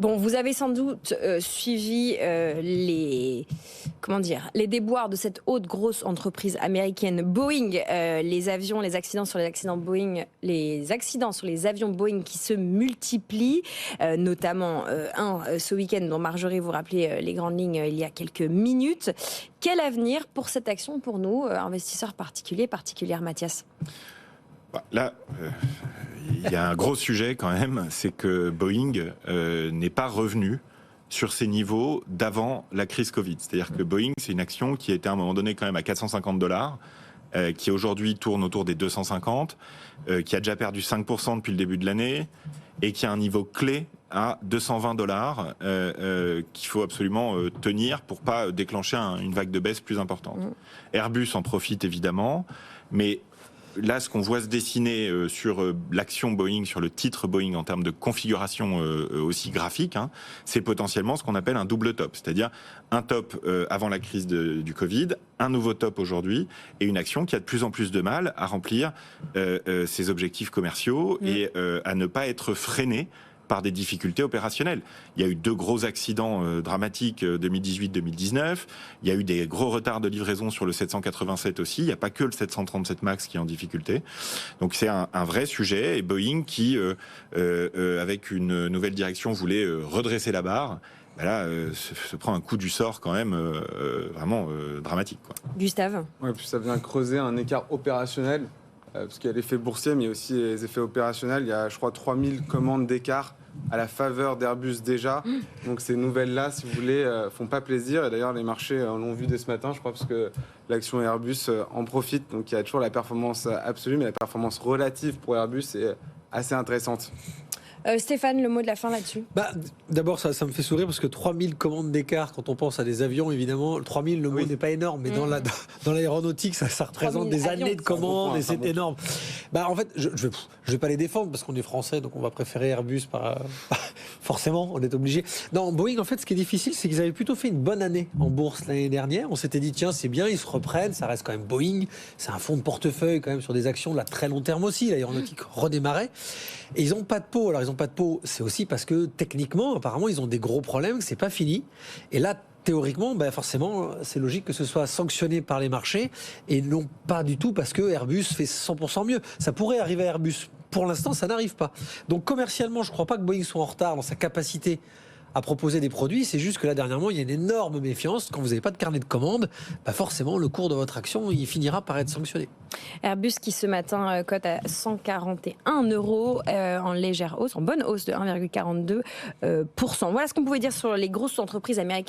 Bon, vous avez sans doute suivi les déboires de cette haute grosse entreprise américaine Boeing, les accidents sur les avions Boeing qui se multiplient, notamment ce week-end dont Marjorie vous rappelait les grandes lignes il y a quelques minutes. Quel avenir pour cette action pour nous, investisseurs particuliers, Mathias ? Là, il y a un gros sujet quand même, c'est que Boeing n'est pas revenu sur ces niveaux d'avant la crise Covid. C'est-à-dire que Boeing, c'est une action qui était à un moment donné quand même à $450, qui aujourd'hui tourne autour des 250, qui a déjà perdu 5% depuis le début de l'année, et qui a un niveau clé à $220 qu'il faut absolument tenir pour pas déclencher une vague de baisse plus importante. Airbus en profite évidemment, mais là, ce qu'on voit se dessiner sur l'action Boeing, sur le titre Boeing en termes de configuration aussi graphique, c'est potentiellement ce qu'on appelle un double top. C'est-à-dire un top avant la crise du Covid, un nouveau top aujourd'hui, et une action qui a de plus en plus de mal à remplir ses objectifs commerciaux et à ne pas être freinée par des difficultés opérationnelles. Il y a eu 2 gros accidents dramatiques 2018-2019. Il y a eu des gros retards de livraison sur le 787 aussi. Il n'y a pas que le 737 MAX qui est en difficulté. Donc c'est un vrai sujet. Et Boeing qui, avec une nouvelle direction, voulait redresser la barre. Là, se prend un coup du sort quand même vraiment dramatique, quoi. Gustave ? Ouais, puis ça vient creuser un écart opérationnel. Parce qu'il y a l'effet boursier, mais il y a aussi les effets opérationnels. Il y a, je crois, 3000 commandes d'écart à la faveur d'Airbus déjà. Donc ces nouvelles-là, si vous voulez, font pas plaisir. Et d'ailleurs, les marchés l'ont vu dès ce matin, je crois, parce que l'action Airbus en profite. Donc il y a toujours la performance absolue, mais la performance relative pour Airbus est assez intéressante. Stéphane, le mot de la fin là-dessus. D'abord, ça me fait sourire parce que 3000 commandes d'écart, quand on pense à des avions, évidemment, 3000, le mot n'est pas énorme, mais dans l'aéronautique, ça représente des années de commandes et c'est énorme. En fait, je vais pas les défendre parce qu'on est français, donc on va préférer Airbus forcément, on est obligé. Non, Boeing, en fait, ce qui est difficile, c'est qu'ils avaient plutôt fait une bonne année en bourse l'année dernière. On s'était dit, tiens, c'est bien, ils se reprennent, ça reste quand même Boeing, c'est un fonds de portefeuille quand même sur des actions de la très long terme aussi, l'aéronautique redémarrait. Et ils n'ont pas de peau. Alors, ils n'ont pas de peau, c'est aussi parce que techniquement, apparemment, ils ont des gros problèmes, que c'est pas fini. Et là, théoriquement, forcément, c'est logique que ce soit sanctionné par les marchés et non pas du tout parce que Airbus fait 100% mieux. Ça pourrait arriver à Airbus. Pour l'instant, ça n'arrive pas. Donc, commercialement, je ne crois pas que Boeing soit en retard dans sa capacité à proposer des produits. C'est juste que là, dernièrement, il y a une énorme méfiance. Quand vous n'avez pas de carnet de commandes, forcément, le cours de votre action, il finira par être sanctionné. Airbus qui ce matin cote à 141 € en légère hausse, en bonne hausse de 1,42%. Voilà ce qu'on pouvait dire sur les grosses entreprises américaines.